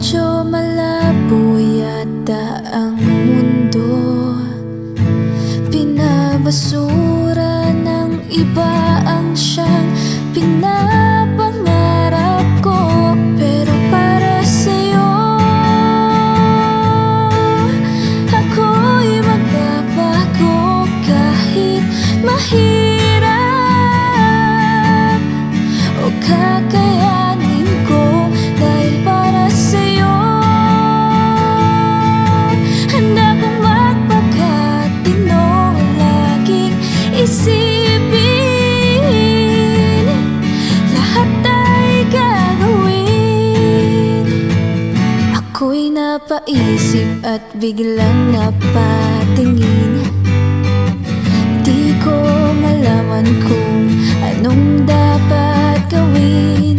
medyo malabo yata ang mundo. Pinabasura ng iba ang siyang pinapangarap ko. Pero para sa'yo, ako'y magbabago kahit mahirap o kakayanin ko. Dahil para sa'yo, handa kong magpakatino, laging isipin, lahat ay gagawin. Ako'y napaisip at biglang napatingin. Di ko malaman kung anong dapat gawin.